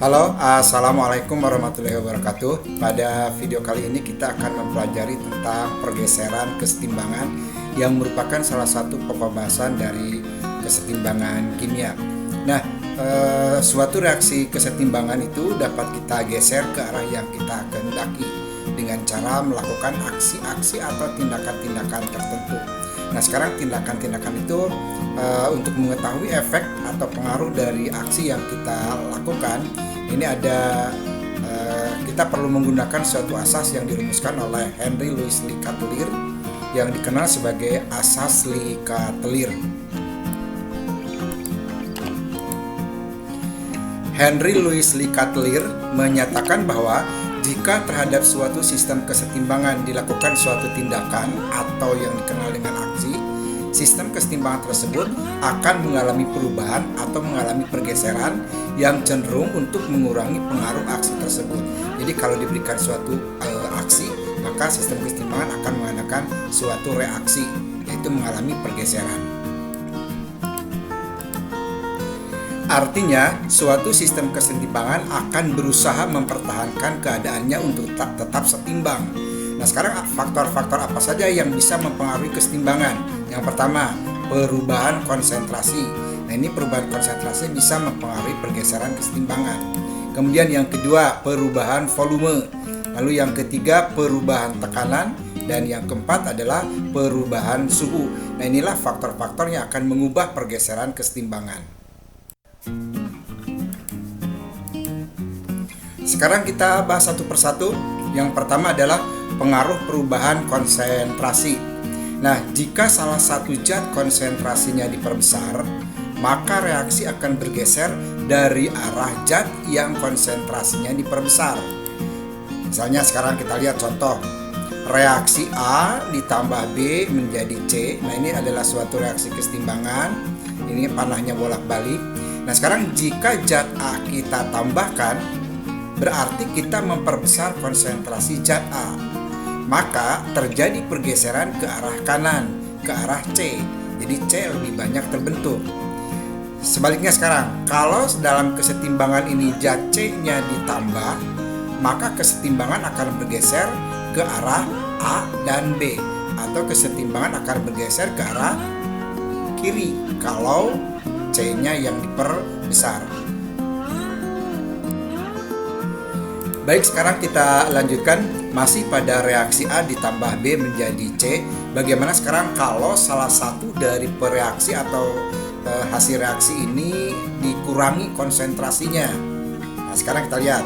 Halo, Assalamualaikum warahmatullahi wabarakatuh. Pada video kali ini kita akan mempelajari tentang pergeseran kesetimbangan yang merupakan salah satu pembahasan dari kesetimbangan kimia. Nah, suatu reaksi kesetimbangan itu dapat kita geser ke arah yang kita kehendaki dengan cara melakukan aksi-aksi atau tindakan-tindakan tertentu. Nah, sekarang tindakan-tindakan itu untuk mengetahui efek atau pengaruh dari aksi yang kita lakukan, ini ada kita perlu menggunakan suatu asas yang dirumuskan oleh Henry Louis Lecatellier yang dikenal sebagai asas Lecatellier. Henry Louis Lecatellier menyatakan bahwa jika terhadap suatu sistem kesetimbangan dilakukan suatu tindakan atau yang dikenal dengan aksi, sistem kesetimbangan tersebut akan mengalami perubahan atau mengalami pergeseran yang cenderung untuk mengurangi pengaruh aksi tersebut. Jadi kalau diberikan suatu aksi, maka sistem kesetimbangan akan mengadakan suatu reaksi, yaitu mengalami pergeseran. Artinya, suatu sistem kesetimbangan akan berusaha mempertahankan keadaannya untuk tetap setimbang. Nah, sekarang faktor-faktor apa saja yang bisa mempengaruhi kesetimbangan? Yang pertama, perubahan konsentrasi. Nah, ini perubahan konsentrasi bisa mempengaruhi pergeseran kesetimbangan. Kemudian yang kedua, perubahan volume. Lalu yang ketiga, perubahan tekanan. Dan yang keempat adalah perubahan suhu. Nah, inilah faktor-faktor yang akan mengubah pergeseran kesetimbangan. Sekarang kita bahas satu persatu. Yang pertama adalah pengaruh perubahan konsentrasi. Nah, jika salah satu zat konsentrasinya diperbesar, maka reaksi akan bergeser dari arah zat yang konsentrasinya diperbesar. Misalnya sekarang kita lihat contoh. Reaksi A ditambah B menjadi C. Nah, ini adalah suatu reaksi kesetimbangan. Ini panahnya bolak-balik. Nah, sekarang jika zat A kita tambahkan, berarti kita memperbesar konsentrasi zat A. Maka terjadi pergeseran ke arah kanan, ke arah C. Jadi C lebih banyak terbentuk. Sebaliknya sekarang, kalau dalam kesetimbangan ini zat C-nya ditambah, maka kesetimbangan akan bergeser ke arah A dan B, atau kesetimbangan akan bergeser ke arah kiri kalau C-nya yang diperbesar. Baik, sekarang kita lanjutkan masih pada reaksi A ditambah B menjadi C. Bagaimana sekarang kalau salah satu dari pereaksi atau hasil reaksi ini dikurangi konsentrasinya? Nah, sekarang kita lihat.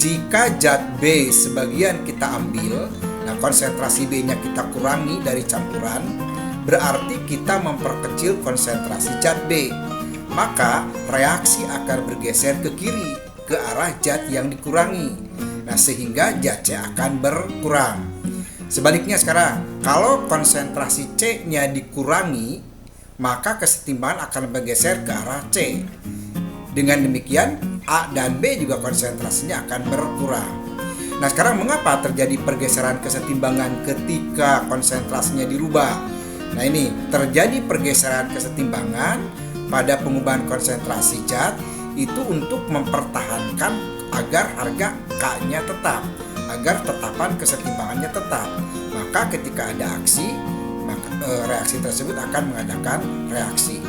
Jika zat B sebagian kita ambil, nah konsentrasi B-nya kita kurangi dari campuran, berarti kita memperkecil konsentrasi zat B. Maka reaksi akan bergeser ke kiri, ke arah zat yang dikurangi. Nah, sehingga zat C akan berkurang. Sebaliknya sekarang, kalau konsentrasi C-nya dikurangi, maka kesetimbangan akan bergeser ke arah C. Dengan demikian, A dan B juga konsentrasinya akan berkurang. Nah, sekarang mengapa terjadi pergeseran kesetimbangan ketika konsentrasinya dirubah? Nah, ini terjadi pergeseran kesetimbangan pada pengubahan konsentrasi zat itu untuk mempertahankan agar harga K-nya tetap, agar tetapan kesetimbangannya tetap. Maka ketika ada aksi, maka reaksi tersebut akan mengadakan reaksi.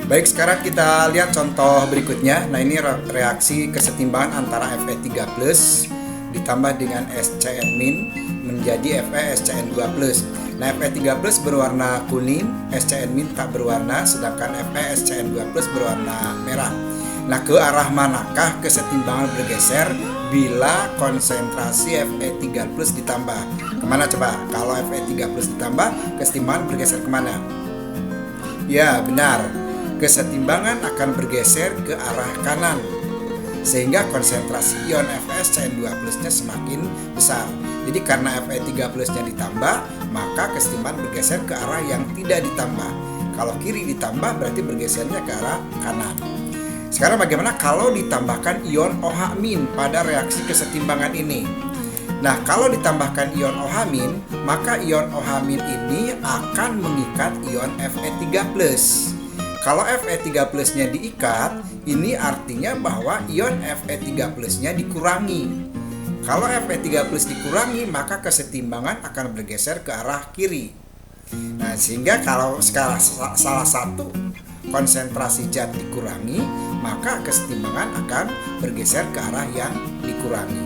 Baik, sekarang kita lihat contoh berikutnya. Nah, ini reaksi kesetimbangan antara Fe3+ ditambah dengan SCN- menjadi FeSCN2+. Nah, Fe3+ berwarna kuning, SCN- tak berwarna, sedangkan FeSCN2+ berwarna merah. Nah, ke arah manakah kesetimbangan bergeser bila konsentrasi Fe3+ ditambah? Kemana coba? Kalau Fe3+ ditambah, kesetimbangan bergeser kemana? Ya, benar. Kesetimbangan akan bergeser ke arah kanan, sehingga konsentrasi ion FeSCN2+-nya semakin besar. Jadi karena Fe3+-nya ditambah, maka kesetimbangan bergeser ke arah yang tidak ditambah. Kalau kiri ditambah, berarti bergesernya ke arah kanan. Sekarang bagaimana kalau ditambahkan ion OH- pada reaksi kesetimbangan ini? Nah, kalau ditambahkan ion OH-, maka ion OH- ini akan mengikat ion Fe3+. Kalau Fe3 plusnya diikat, ini artinya bahwa ion Fe3 plusnya dikurangi. Kalau Fe3 plus dikurangi, maka kesetimbangan akan bergeser ke arah kiri. Nah, sehingga kalau salah satu konsentrasi zat dikurangi, maka kesetimbangan akan bergeser ke arah yang dikurangi.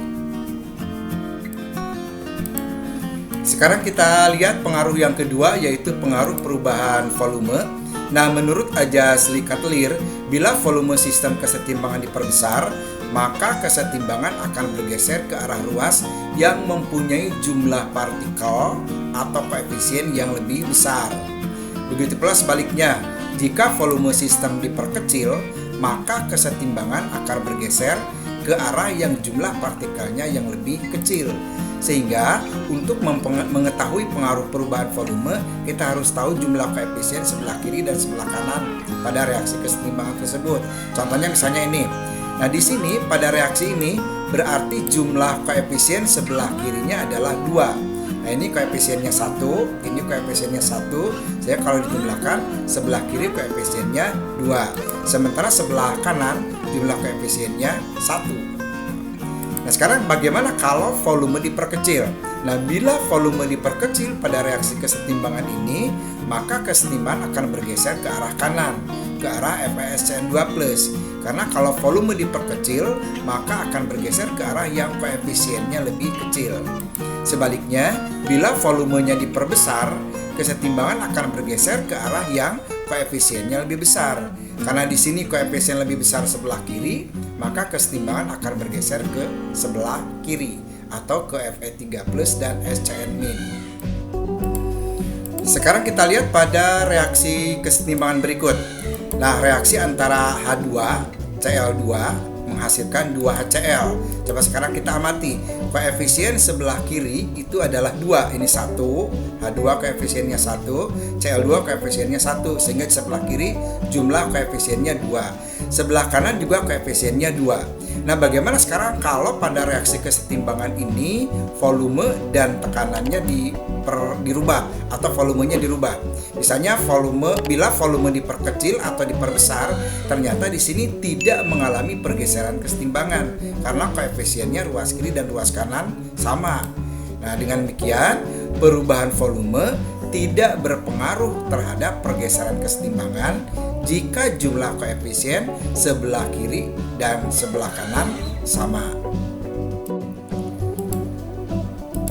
Sekarang kita lihat pengaruh yang kedua, yaitu pengaruh perubahan volume. Nah, menurut Ajazli Cutler, bila volume sistem kesetimbangan diperbesar, maka kesetimbangan akan bergeser ke arah ruas yang mempunyai jumlah partikel atau koefisien yang lebih besar. Begitu pula sebaliknya, jika volume sistem diperkecil, maka kesetimbangan akan bergeser ke arah yang jumlah partikelnya yang lebih kecil. Sehingga untuk mengetahui pengaruh perubahan volume, kita harus tahu jumlah koefisien sebelah kiri dan sebelah kanan pada reaksi kesetimbangan tersebut. Contohnya misalnya ini. Nah, di sini pada reaksi ini berarti jumlah koefisien sebelah kirinya adalah 2. Nah, ini koefisiennya 1, ini koefisiennya 1. Saya kalau dijumlahkan sebelah kiri koefisiennya 2. Sementara sebelah kanan jumlah koefisiennya 1. Nah, sekarang bagaimana kalau volume diperkecil? Nah, bila volume diperkecil pada reaksi kesetimbangan ini, maka kesetimbangan akan bergeser ke arah kanan, ke arah FeSCN2+. Karena kalau volume diperkecil, maka akan bergeser ke arah yang koefisiennya lebih kecil. Sebaliknya, bila volumenya diperbesar, kesetimbangan akan bergeser ke arah yang koefisiennya lebih besar. Karena di sini koefisien lebih besar sebelah kiri, maka kesetimbangan akan bergeser ke sebelah kiri atau ke Fe3+ dan SCN-. Sekarang kita lihat pada reaksi kesetimbangan berikut. Nah, reaksi antara H2Cl2 menghasilkan 2HCl. Coba sekarang kita amati. Koefisien sebelah kiri itu adalah 2. Ini 1, H2 koefisiennya 1, Cl2 koefisiennya 1. Sehingga di sebelah kiri jumlah koefisiennya 2. Sebelah kanan juga koefisiennya 2. Nah, bagaimana sekarang kalau pada reaksi kesetimbangan ini volume dan tekanannya dirubah atau volumenya dirubah? Misalnya bila volume diperkecil atau diperbesar, ternyata di sini tidak mengalami pergeseran kesetimbangan karena koefisiennya ruas kiri dan ruas kanan sama. Nah, dengan demikian perubahan volume tidak berpengaruh terhadap pergeseran kesetimbangan jika jumlah koefisien sebelah kiri dan sebelah kanan sama.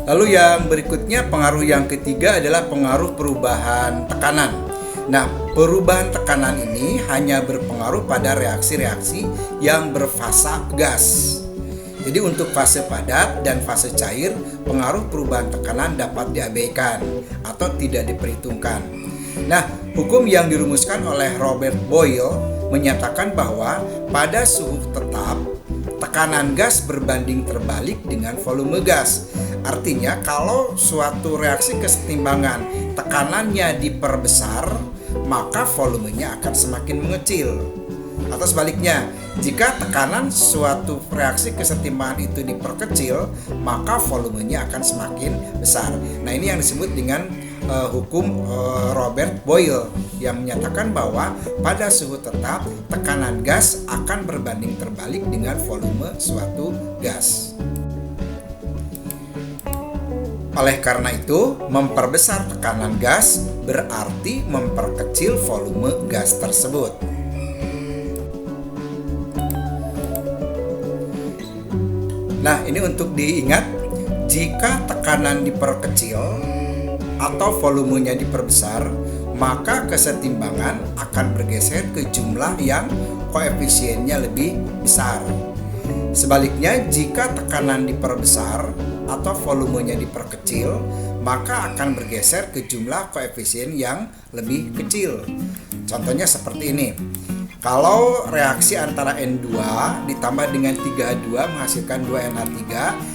Lalu yang berikutnya, pengaruh yang ketiga adalah pengaruh perubahan tekanan. Nah, perubahan tekanan ini hanya berpengaruh pada reaksi-reaksi yang berfasa gas. Jadi untuk fase padat dan fase cair, pengaruh perubahan tekanan dapat diabaikan atau tidak diperhitungkan. Nah, hukum yang dirumuskan oleh Robert Boyle menyatakan bahwa pada suhu tetap, tekanan gas berbanding terbalik dengan volume gas. Artinya kalau suatu reaksi kesetimbangan tekanannya diperbesar, maka volumenya akan semakin mengecil. Atau sebaliknya, jika tekanan suatu reaksi kesetimbangan itu diperkecil, maka volumenya akan semakin besar. Nah, ini yang disebut dengan hukum Robert Boyle yang menyatakan bahwa pada suhu tetap tekanan gas akan berbanding terbalik dengan volume suatu gas. Oleh karena itu, memperbesar tekanan gas berarti memperkecil volume gas tersebut. Nah, ini untuk diingat, jika tekanan diperkecil atau volumenya diperbesar, maka kesetimbangan akan bergeser ke jumlah yang koefisiennya lebih besar. Sebaliknya, jika tekanan diperbesar atau volumenya diperkecil, maka akan bergeser ke jumlah koefisien yang lebih kecil. Contohnya seperti ini. Kalau reaksi antara N2 ditambah dengan 3H2 menghasilkan 2NH3,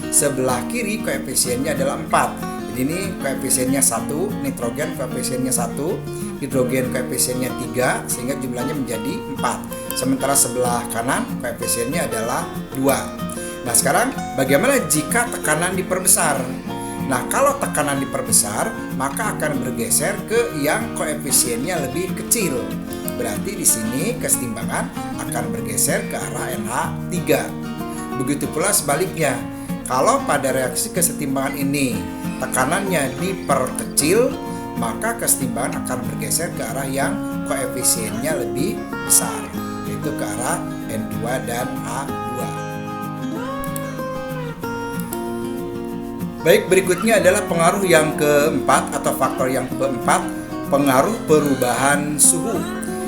sebelah kiri koefisiennya adalah 4. Jadi ini koefisiennya 1, nitrogen koefisiennya 1, hidrogen koefisiennya 3, sehingga jumlahnya menjadi 4. Sementara sebelah kanan koefisiennya adalah 2. Nah, sekarang bagaimana jika tekanan diperbesar? Nah, kalau tekanan diperbesar, maka akan bergeser ke yang koefisiennya lebih kecil. Berarti di sini kesetimbangan akan bergeser ke arah NH3. Begitu pula sebaliknya. Kalau pada reaksi kesetimbangan ini tekanannya diperkecil, maka kesetimbangan akan bergeser ke arah yang koefisiennya lebih besar, yaitu ke arah N2 dan A2. Baik, berikutnya adalah pengaruh yang keempat atau faktor yang keempat, pengaruh perubahan suhu.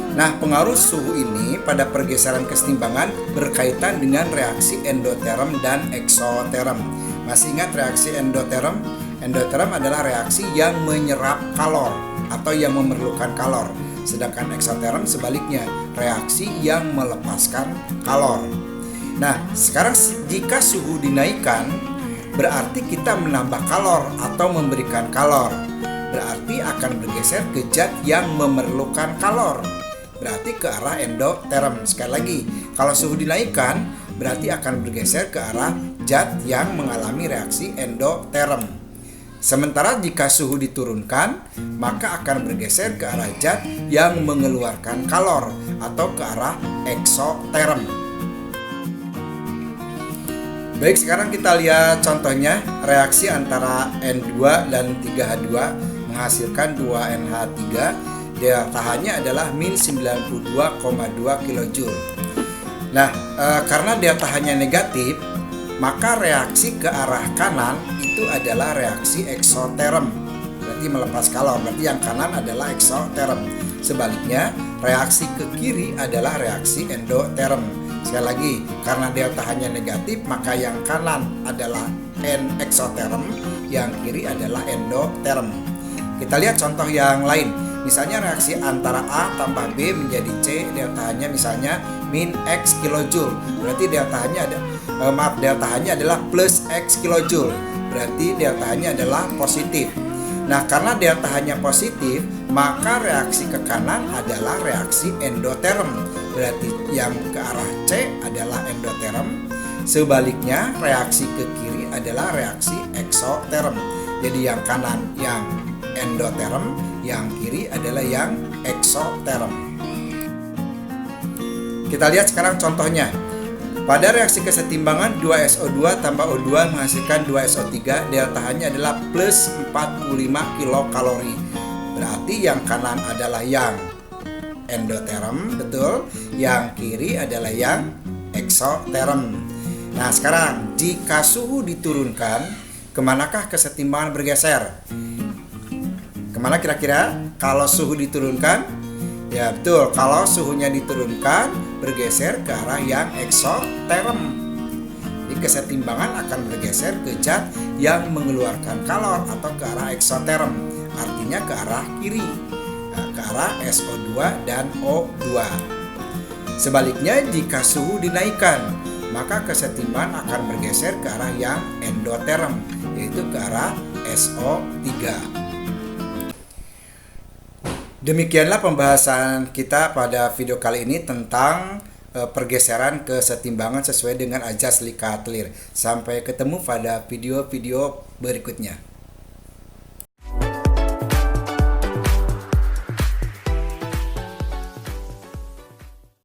Nah, pengaruh suhu ini pada pergeseran kesetimbangan berkaitan dengan reaksi endoterm dan eksoterm. Masih ingat reaksi endoterm? Endoterm adalah reaksi yang menyerap kalor atau yang memerlukan kalor. Sedangkan eksoterm sebaliknya, reaksi yang melepaskan kalor. Nah, sekarang jika suhu dinaikkan, berarti kita menambah kalor atau memberikan kalor. Berarti akan bergeser ke zat yang memerlukan kalor. Berarti ke arah endoterm. Sekali lagi, kalau suhu dinaikkan, berarti akan bergeser ke arah zat yang mengalami reaksi endoterm. Sementara jika suhu diturunkan, maka akan bergeser ke arah zat yang mengeluarkan kalor atau ke arah eksoterm. Baik, sekarang kita lihat contohnya. Reaksi antara N2 dan 3H2 menghasilkan 2NH3. Delta H-nya adalah min 92,2 kJ. Nah, karena delta H-nya negatif, maka reaksi ke arah kanan itu adalah reaksi eksoterm. Berarti melepas kalor, berarti yang kanan adalah eksoterm. Sebaliknya, reaksi ke kiri adalah reaksi endoterm. Sekali lagi, karena delta H-nya negatif, maka yang kanan adalah eksoterm, yang kiri adalah endoterm. Kita lihat contoh yang lain. Misalnya reaksi antara A tambah B menjadi C, delta H-nya misalnya min X kilojoule. Berarti delta H-nya adalah plus X kilojoule. Berarti delta H-nya adalah positif. Nah, karena delta H-nya positif, maka reaksi ke kanan adalah reaksi endoterm. Berarti yang ke arah C adalah endoterm. Sebaliknya, reaksi ke kiri adalah reaksi eksoterm. Jadi yang kanan yang endoterm, yang kiri adalah yang eksoterm. Kita lihat sekarang contohnya. Pada reaksi kesetimbangan 2SO2 tambah O2 menghasilkan 2SO3, delta H-nya adalah plus 45 kilokalori. Berarti yang kanan adalah yang endoterm, betul. Yang kiri adalah yang eksoterm. Nah, sekarang jika suhu diturunkan, kemanakah kesetimbangan bergeser? Kemana kira-kira kalau suhu diturunkan? Ya betul, kalau suhunya diturunkan bergeser ke arah yang eksoterm. Jadi kesetimbangan akan bergeser ke zat yang mengeluarkan kalor atau ke arah eksoterm. Artinya ke arah kiri, ke arah SO2 dan O2. Sebaliknya jika suhu dinaikkan, maka kesetimbangan akan bergeser ke arah yang endoterm, yaitu ke arah SO3. Demikianlah pembahasan kita pada video kali ini tentang pergeseran kesetimbangan sesuai dengan ajas Likatler. Sampai ketemu pada video-video berikutnya.